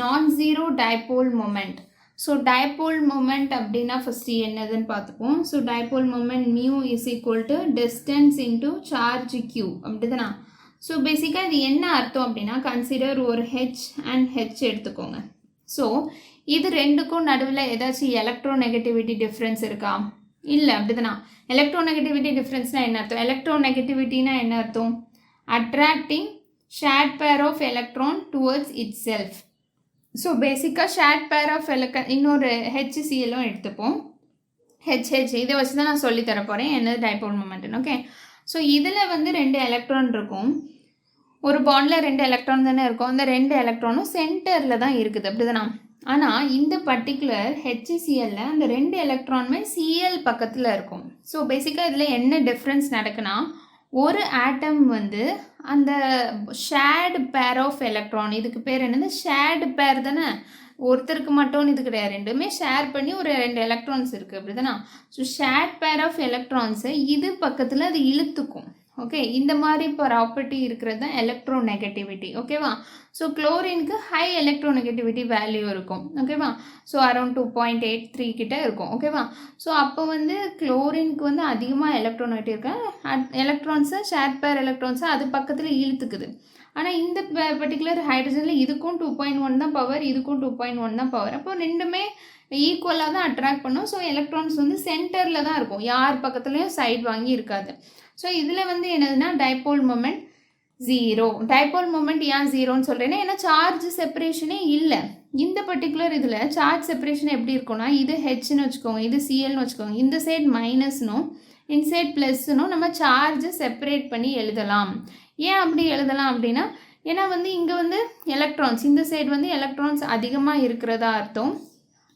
non-zero dipole moment. So dipole moment அப்படின்னா first என்னதுன்னு பார்த்துப்போம். So dipole moment mu is equal to distance into charge q அப்படிதானா. So basically இது என்ன அர்த்தம் அப்படின்னா consider ஒரு h and h எடுத்துக்கோங்க. So இது ரெண்டுக்கும் நடுவில் ஏதாச்சும் எலக்ட்ரோநெகட்டிவிட்டி டிஃப்ரென்ஸ் இருக்கா? இல்லை அப்படிதானா. எலக்ட்ரோநெகட்டிவிட்டி டிஃப்ரென்ஸ்னா என்ன அர்த்தம்? எலக்ட்ரோநெகட்டிவிட்டினா என்ன அர்த்தம்? Attracting shared pair of electron towards itself. So பேசிக்காக ஷேர்ட் பேர் ஆஃப் இன்னொரு ஹெச்சிசிஎலும் எடுத்துப்போம். ஹெச்ஹெச் இதை வச்சு தான் நான் சொல்லித்தர போகிறேன் என்னது டைபோல் மொமெண்ட்னு. ஓகே, ஸோ இதில் வந்து 2 எலக்ட்ரான் இருக்கும். ஒரு பாண்டில் 2 எலக்ட்ரான் தானே இருக்கும். அந்த 2 எலக்ட்ரானும் சென்டரில் தான் இருக்குது அப்படிதானா. ஆனால் இந்த பர்டிகுலர் ஹெச்சிசிஎல்ல அந்த 2 எலக்ட்ரானுமே சிஎல் பக்கத்தில் இருக்கும். ஸோ பேசிக்காக இதில் என்ன டிஃப்ரென்ஸ் நடக்குன்னா, ஒரு ஆட்டம் வந்து அந்த ஷேர்டு பேர் ஆஃப் எலக்ட்ரான், இதுக்கு பேர் என்னது ஷேர்டு பேர் தானே, ஒருத்தருக்கு மட்டும் இது கிடையாது, ரெண்டுமே ஷேர் பண்ணி ஒரு 2 எலக்ட்ரான்ஸ் இருக்குது அப்படிதானா. ஸோ ஷேர்ட் பேர் ஆஃப் எலக்ட்ரான்ஸை இது பக்கத்தில் அது இழுத்துக்கும். ஓகே, இந்த மாதிரி ப்ராப்பர்ட்டி இருக்கிறது தான் எலக்ட்ரோநெகட்டிவிட்டி. ஓகேவா. ஸோ குளோரினுக்கு ஹை எலக்ட்ரோநெகட்டிவிட்டி வேல்யூ இருக்கும். ஓகேவா. ஸோ அரௌண்ட் 2.83 கிட்ட இருக்கும். ஓகேவா. ஸோ அப்போ வந்து குளோரினுக்கு வந்து அதிகமாக எலக்ட்ரோநெகட்டிவ் இருக்கு, எலக்ட்ரான்ஸை ஷேர் பேர் எலக்ட்ரான்ஸை அது பக்கத்தில் இழுத்துக்குது. ஆனால் இந்த பர்டிகுலர் ஹைட்ரஜனில் இதுக்கும் 2.1 தான் பவர், இதுக்கும் 2.1 தான் பவர். அப்போ ரெண்டுமே ஈக்குவலாக தான் அட்ராக்ட் பண்ணும். ஸோ எலக்ட்ரான்ஸ் வந்து சென்டரில் தான் இருக்கும், யார் பக்கத்துலேயும் சைட் வாங்கி இருக்காது. ஸோ இதில் வந்து என்னதுன்னா டைபோல் மொமெண்ட் 0. டைபோல் மொமெண்ட் ஏன் 0ன்னு சொல்கிறேன்னா, ஏன்னா சார்ஜ் செப்பரேஷனே இல்லை. இந்த பர்டிகுலர் இதில் சார்ஜ் செப்பரேஷன் எப்படி இருக்கும்னா, இது ஹெச்னு வச்சுக்கோங்க, இது சிஎல்னு வச்சுக்கோங்க, இந்த சைட் மைனஸ்னும் இன்சைட் ப்ளஸ்னும் நம்ம சார்ஜ் செப்பரேட் பண்ணி எழுதலாம். ஏன் அப்படி எழுதலாம் அப்படின்னா, ஏன்னா வந்து இங்கே வந்து எலக்ட்ரான்ஸ், இந்த சைடு வந்து எலக்ட்ரான்ஸ் அதிகமாக இருக்கிறதா அர்த்தம்,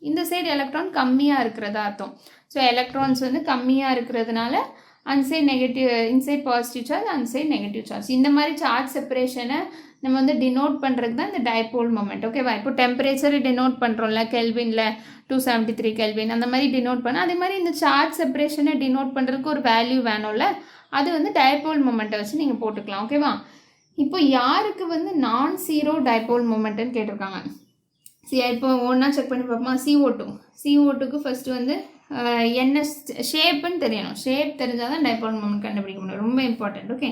இந்த சைடு எலக்ட்ரான் கம்மியாக இருக்கிறதா அர்த்தம். ஸோ எலக்ட்ரான்ஸ் வந்து கம்மியாக இருக்கிறதுனால அன்சைட் நெகட்டிவ், இன்சைட் பாசிட்டிவ் சார்ஜ், அன்சைட் நெகட்டிவ் சார்ஜ், இந்த மாதிரி சார்ஜ் செப்பரேஷனை நம்ம வந்து டினோட் பண்ணுறது தான் இந்த டைபோல் மொமெண்ட். ஓகேவா. இப்போ டெம்பரேச்சர் டினோட் பண்ணுறோம்ல, கெல்வினில் 273 கெல்வின், அந்த மாதிரி டினோட் பண்ண, அதே மாதிரி இந்த சார்ஜ் செப்பரேஷனை டினோட் பண்ணுறதுக்கு ஒரு வேல்யூ வேணும்ல, அது வந்து டைபோல் மொமெண்ட்டை வச்சு நீங்கள் போட்டுக்கலாம். ஓகேவா. இப்போ யாருக்கு வந்து நான் ஜீரோ டைபோல் மொமெண்ட்டுன்னு கேட்டிருக்காங்க. சரி, இப்போ ஒன்றா செக் பண்ணி பார்ப்போமா. CO2க்கு ஃபஸ்ட்டு வந்து என்ன ஷேப்புன்னு தெரியணும். ஷேப் தெரிஞ்சால் தான் டைபோல் மொமெண்ட் கண்டுபிடிக்க முடியும், ரொம்ப இம்பார்ட்டன்ட். ஓகே,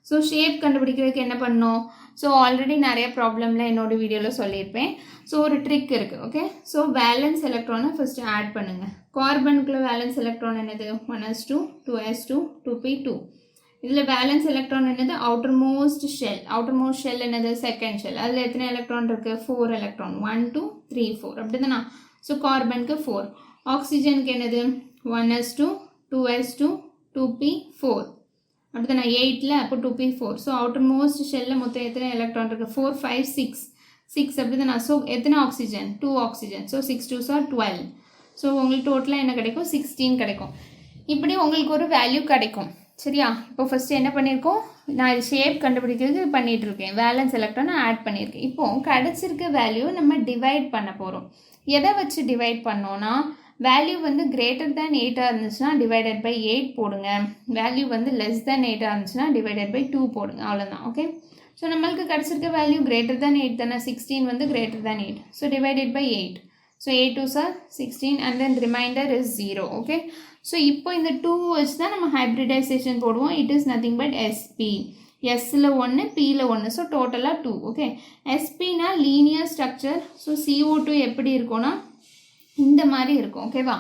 ஸோ ஷேப் கண்டுபிடிக்கிறதுக்கு என்ன பண்ணணும்? ஸோ ஆல்ரெடி நிறைய ப்ராப்ளமில் என்னோடய வீடியோவில் சொல்லியிருப்பேன். ஸோ ஒரு ட்ரிக் இருக்குது. ஓகே, ஸோ வேலன்ஸ் எலக்ட்ரானை ஃபஸ்ட்டு ஆட் பண்ணுங்கள். கார்பனுக்குள்ள வேலன்ஸ் எலக்ட்ரான் என்னது? 1s2 2s2 2p2. இதில் வேலன்ஸ் எலக்ட்ரான் என்னது? அவுட்டர் மோஸ்ட் ஷெல் என்னது? Second shell. அதில் எத்தனை எலக்ட்ரான் இருக்குது? 4 எலக்ட்ரான், 1 2 3 4 அப்படி தானே. ஸோ கார்பனுக்கு 4. ஆக்சிஜனுக்கு என்னது? 1s2 2s2 2p4 அப்படி தானே. 8ல் அப்போ 2p4. ஸோ அவுட்டர் மோஸ்ட் ஷெல்லில் மொத்தம் எத்தனை எலக்ட்ரான் இருக்குது? 4 5 6 அப்படி தானே. ஸோ எத்தனை oxygen? 2 oxygen. So 6 2s are 12. So உங்களுக்கு டோட்டலாக என்ன கிடைக்கும்? 16 கிடைக்கும். இப்படி உங்களுக்கு ஒரு வேல்யூ கிடைக்கும். சரியா. இப்போ ஃபஸ்ட்டு என்ன பண்ணியிருக்கோம், நான் இது ஷேப் கண்டுபிடிக்கிறதுக்கு பண்ணிகிட்டு இருக்கேன், வேலன்ஸ் எலக்ட்ரானை ஆட் பண்ணியிருக்கேன். இப்போது கிடச்சிருக்க வேல்யூ நம்ம டிவைட் பண்ண போகிறோம். எதை வச்சு டிவைட் பண்ணோன்னா, வேல்யூ வந்து கிரேட்டர் தேன் 8ஆக இருந்துச்சுன்னா டிவைடட் பை 8 போடுங்க, வேல்யூ வந்து லெஸ் தேன் 8ஆக இருந்துச்சுன்னா டிவைடட் பை 2 போடுங்க, அவ்வளோதான். ஓகே, ஸோ நம்மளுக்கு கிடச்சிருக்க வேல்யூ கிரேட்டர் தேன் 8 தானே, 16 வந்து greater than 8. So divided by 8. So 8 2s are 16 and then remainder is 0. Okay, so இப்போ இந்த 2 வச்சு தான் நம்ம ஹைப்ரிடைசேஷன் போடுவோம். It is nothing but SP. எஸ்ஸில் 1 பியில் 1, ஸோ டோட்டலாக 2. ஓகே, எஸ்பினா லீனியர் ஸ்ட்ரக்சர். ஸோ CO2 எப்படி இருக்கும்னா இந்த மாதிரி இருக்கும். ஓகேவா.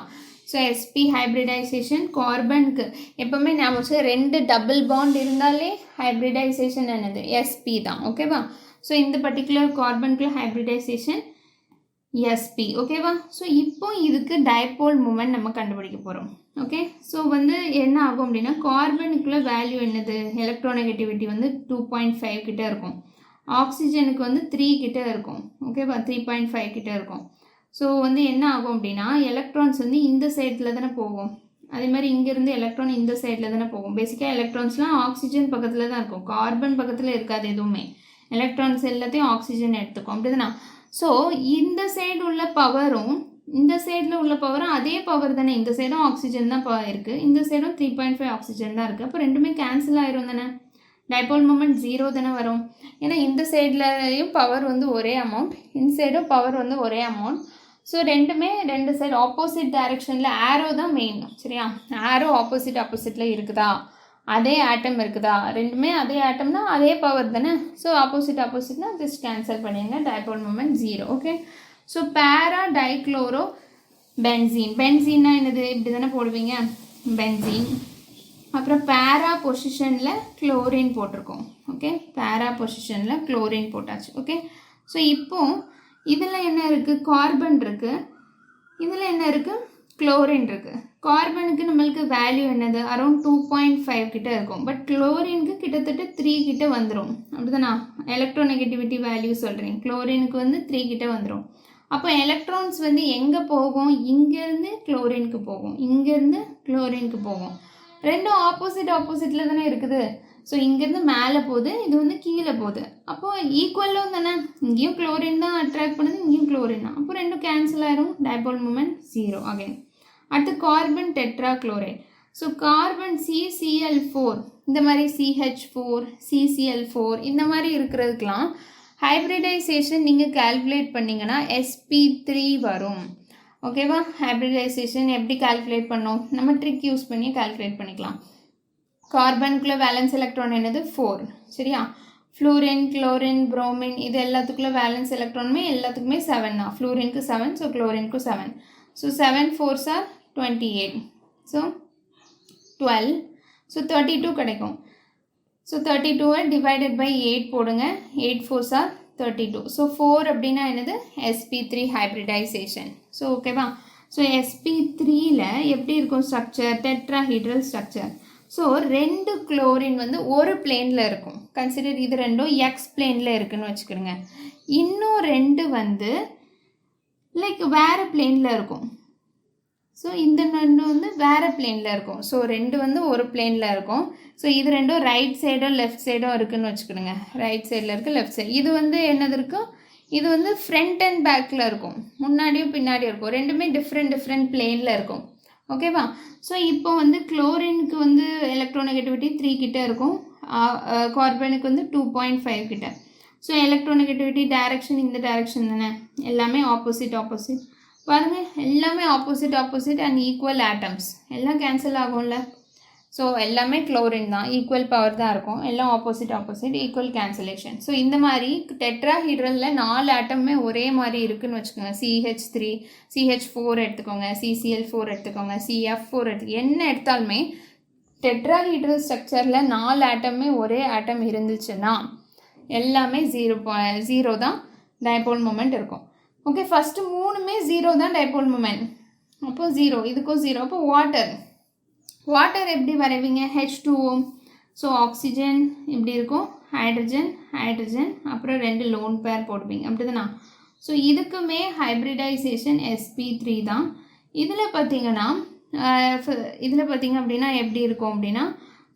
So SP hybridisation. கார்பனுக்கு எப்போவுமே ஞாபகம் 2 டபுள் பாண்ட் இருந்தாலே ஹைப்ரிடைசேஷன் என்னது? SP தான். ஓகேவா. ஸோ இந்த பர்டிகுலர் கார்பனுக்குள்ள ஹைப்ரிடைசேஷன் SP. ஓகேவா. ஸோ இப்போ இதுக்கு டைபோல் மூமெண்ட் நம்ம கண்டுபிடிக்க போகிறோம். ஓகே, ஸோ வந்து என்ன ஆகும் அப்படின்னா, கார்பனுக்குள்ள வேல்யூ என்னது? எலக்ட்ரோநெகட்டிவிட்டி வந்து 2.5 கிட்ட இருக்கும். ஆக்சிஜனுக்கு வந்து 3 கிட்ட இருக்கும். ஓகேவா, 3.5 கிட்ட இருக்கும். ஸோ வந்து என்ன ஆகும் அப்படின்னா, எலக்ட்ரான்ஸ் வந்து இந்த சைடில் தானே போகும், அதே மாதிரி இங்கேருந்து எலக்ட்ரான் இந்த சைடில் தானே போகும். பேசிக்காக எலக்ட்ரான்ஸ்லாம் ஆக்சிஜன் பக்கத்தில் தான் இருக்கும், கார்பன் பக்கத்தில் இருக்காது எதுவுமே. எலக்ட்ரான்ஸ் எல்லாத்தையும் ஆக்சிஜன் எடுத்துக்கும், அப்படி தானே. ஸோ இந்த சைடு உள்ள பவரும் இந்த சைடில் உள்ள பவரும் அதே பவர் தானே. இந்த சைடும் ஆக்சிஜன் தான் இருக்குது, இந்த சைடும் 3.5 ஆக்சிஜன் தான் இருக்குது. அப்போ ரெண்டுமே கேன்சல் ஆயிரும் தானே. டைபோல் மூமெண்ட் 0 தானே வரும். ஏன்னா இந்த சைட்லையும் பவர் வந்து ஒரே அமௌண்ட், இந்த சைடும் பவர் வந்து ஒரே அமௌண்ட். ஸோ ரெண்டுமே ரெண்டு சைடு ஆப்போசிட் டைரெக்ஷனில் ஆரோ தான் மெயின். சரியா, ஆரோ ஆப்போசிட்டில் இருக்குதா, அதே ஆட்டம் இருக்குதா, ரெண்டுமே அதே ஆட்டம்னா அதே பவர் தானே. ஸோ ஆப்போசிட்னா ஜஸ்ட் கேன்சல் பண்ணிடுங்க. Dipole moment 0. Okay. So para dichloro பென்சீன்னா என்னது, இப்படி தானே போடுவீங்க, பென்சீன். அப்புறம் பேரா பொசிஷனில் குளோரின் போட்டிருக்கோம். ஓகே, பேரா பொசிஷனில் குளோரின் போட்டாச்சு. ஓகே. ஸோ இப்போது இதில் என்ன இருக்குது, கார்பன் இருக்குது, இதில் என்ன இருக்குது, குளோரின் இருக்குது. கார்பனுக்கு நம்மளுக்கு வேல்யூ என்னது, அரௌண்ட் 2.5 கிட்ட இருக்கும். பட் குளோரினுக்கு கிட்டத்தட்ட 3 கிட்ட வந்துடும். அப்படிதானா, எலக்ட்ரோநெகட்டிவிட்டி வேல்யூ சொல்கிறேன். குளோரினுக்கு வந்து 3 கிட்ட வந்துடும். அப்போ எலக்ட்ரான்ஸ் வந்து எங்கே போகும், இங்கேருந்து குளோரினுக்கு போகும், இங்கேருந்து குளோரினுக்கு போகும். ரெண்டும் ஆப்போசிட்டில் தானே இருக்குது. ஸோ இங்கேருந்து மேலே போகுது, இது வந்து கீழே போகுது. அப்போது ஈக்குவலும் தானே, இங்கேயும் குளோரின் தான் அட்ராக்ட் பண்ணுது, இங்கேயும் குளோரின் தான். அப்போ ரெண்டும் கேன்சல் ஆயிரும். Dipole moment 0 again. அடுத்து carbon tetrachloride. So carbon CCl4, இந்த மாதிரி CH4 CCl4 இந்த மாதிரி இருக்கிறதுக்கெலாம் ஹைப்ரிடைசேஷன் நீங்கள் கால்குலேட் பண்ணிங்கன்னா sp3 வரும். ஓகேவா, ஹைப்ரிடைசேஷன் எப்படி கால்குலேட் பண்ணோம், நம்ம ட்ரிக் யூஸ் பண்ணி கால்குலேட் பண்ணிக்கலாம். கார்பனுக்குள்ளே வேலன்ஸ் எலக்ட்ரான் என்னது 4. சரியா, ஃப்ளூரின் குளோரின் புரோமின் இது எல்லாத்துக்குள்ளே வேலன்ஸ் எலக்ட்ரானுமே எல்லாத்துக்குமே 7 தான். ஃப்ளூரினுக்கு 7, ஸோ குளோரினுக்கு 7. So 7 4s are 28. So 12, so 32 கிடைக்கும். ஸோ 32 டிவைடட் பை 8 போடுங்க. 8 4s are 32. ஸோ 4 அப்படின்னா என்னது, sp3 ஹைப்ரிடைசேஷன். ஸோ ஓகேவா. ஸோ sp3ல எப்படி இருக்கும் structure, tetrahedral structure. So 2 chlorine வந்து ஒரு பிளேனில் இருக்கும். கன்சிடர் இது ரெண்டும் எக்ஸ் பிளேனில் இருக்குன்னு வச்சுக்கிடுங்க. இன்னும் 2 வந்து லைக் வேறு பிளேனில் இருக்கும். ஸோ இந்த 2 வந்து வேறு பிளேனில் இருக்கும். ஸோ 2 வந்து ஒரு பிளேனில் இருக்கும். ஸோ இது ரெண்டும் ரைட் சைடும் லெஃப்ட் சைடும் இருக்குதுன்னு வச்சுக்கிடுங்க. ரைட் சைடில் இருக்குது, லெஃப்ட் சைடு. இது வந்து என்னது இருக்கும், இது வந்து ஃப்ரண்ட் அண்ட் பேக்கில் இருக்கும், முன்னாடியும் பின்னாடியும் இருக்கும். ரெண்டுமே டிஃப்ரெண்ட் பிளேனில் இருக்கும். ஓகேவா. ஸோ இப்போ வந்து குளோரினுக்கு வந்து எலக்ட்ரோநெகட்டிவிட்டி 3 கிட்ட இருக்கும், கார்பனுக்கு வந்து 2.5 கிட்ட. ஸோ எலக்ட்ரோநெகட்டிவிட்டி டைரக்ஷன் இந்த டைரக்ஷன் தானே, எல்லாமே ஆப்போசிட் பாருங்கள், எல்லாமே ஆப்போசிட் அண்ட் ஈக்குவல் ஆட்டம்ஸ், எல்லாம் கேன்சல் ஆகும்ல. ஸோ எல்லாமே குளோரின் தான், ஈக்குவல் பவர் தான் இருக்கும், எல்லாம் ஆப்போசிட் ஈக்குவல் கேன்சலேஷன். ஸோ இந்த மாதிரி டெட்ராஹீட்ரலில் 4 ஆட்டமே ஒரே மாதிரி இருக்குதுன்னு வச்சுக்கோங்க. CH3 CH4 எடுத்துக்கோங்க, CCl4 எடுத்துக்கோங்க, CF4 என்ன எடுத்தாலுமே டெட்ராஹீட்ரல் ஸ்ட்ரக்சரில் 4 ஆட்டமே ஒரே ஆட்டம் இருந்துச்சுன்னா எல்லாமே 0 தான் டைபோல் மூமெண்ட் இருக்கும். ஓகே, ஃபஸ்ட்டு 3மே 0 தான் டைபோல் மூமெண்ட். அப்போது 0, இதுக்கும் 0. அப்போ வாட்டர் எப்படி வரைவீங்க, H2O. ஸோ ஆக்சிஜன் இப்படி இருக்கும், ஹைட்ரஜன் அப்புறம் 2 லோன் பேர் போடுவீங்க, அப்படி தானா. ஸோ இதுக்குமே ஹைப்ரிடைசேஷன் sp3 தான். இதில் பார்த்தீங்க அப்படின்னா எப்படி இருக்கும் அப்படின்னா,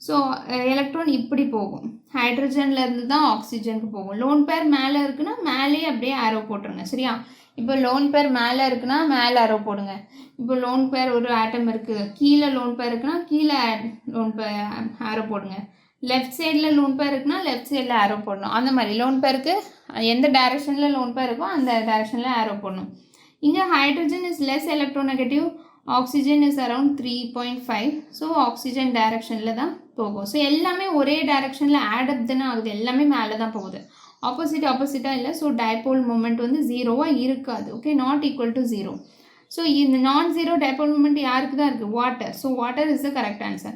ஸோ எலக்ட்ரான் இப்படி போகும், ஹைட்ரஜன்லேருந்து தான் ஆக்சிஜனுக்கு போகும். லோன் பேர் மேலே இருக்குன்னா மேலே அப்படியே ஆரோ போட்டுருங்க. சரியா, இப்போ லோன் பேர் மேலே இருக்குன்னா மேலே ஆரோ போடுங்க. இப்போ லோன் பேர் ஒரு ஆட்டம் இருக்குது, கீழே லோன் பேர் இருக்குன்னா கீழே லோன் பேர் ஆரோ போடுங்க. லெஃப்ட் சைடில் லோன் பேர் இருக்குன்னா லெஃப்ட் சைடில் ஆரோ போடணும். அந்த மாதிரி லோன் பேருக்கு எந்த டைரக்ஷனில் லோன் பேர் இருக்கோ அந்த டைரக்ஷனில் ஆரோ போடணும். இங்கே hydrogen is less electronegative, oxygen is around 3.5. So oxygen டைரக்ஷனில் தான் போகும். ஸோ எல்லாமே ஒரே டைரக்ஷனில் ஆட் அப் தானே ஆகுது, எல்லாமே மேலே தான் போகுது, ஆப்போசிட்டாக இல்லை. ஸோ டைபோல் மூமெண்ட் வந்து 0வாக இருக்காது. Okay, not equal to 0. So இந்த நான் 0 டைபோல் மூமெண்ட் யாருக்கு தான் இருக்குது, water. So water is the correct answer.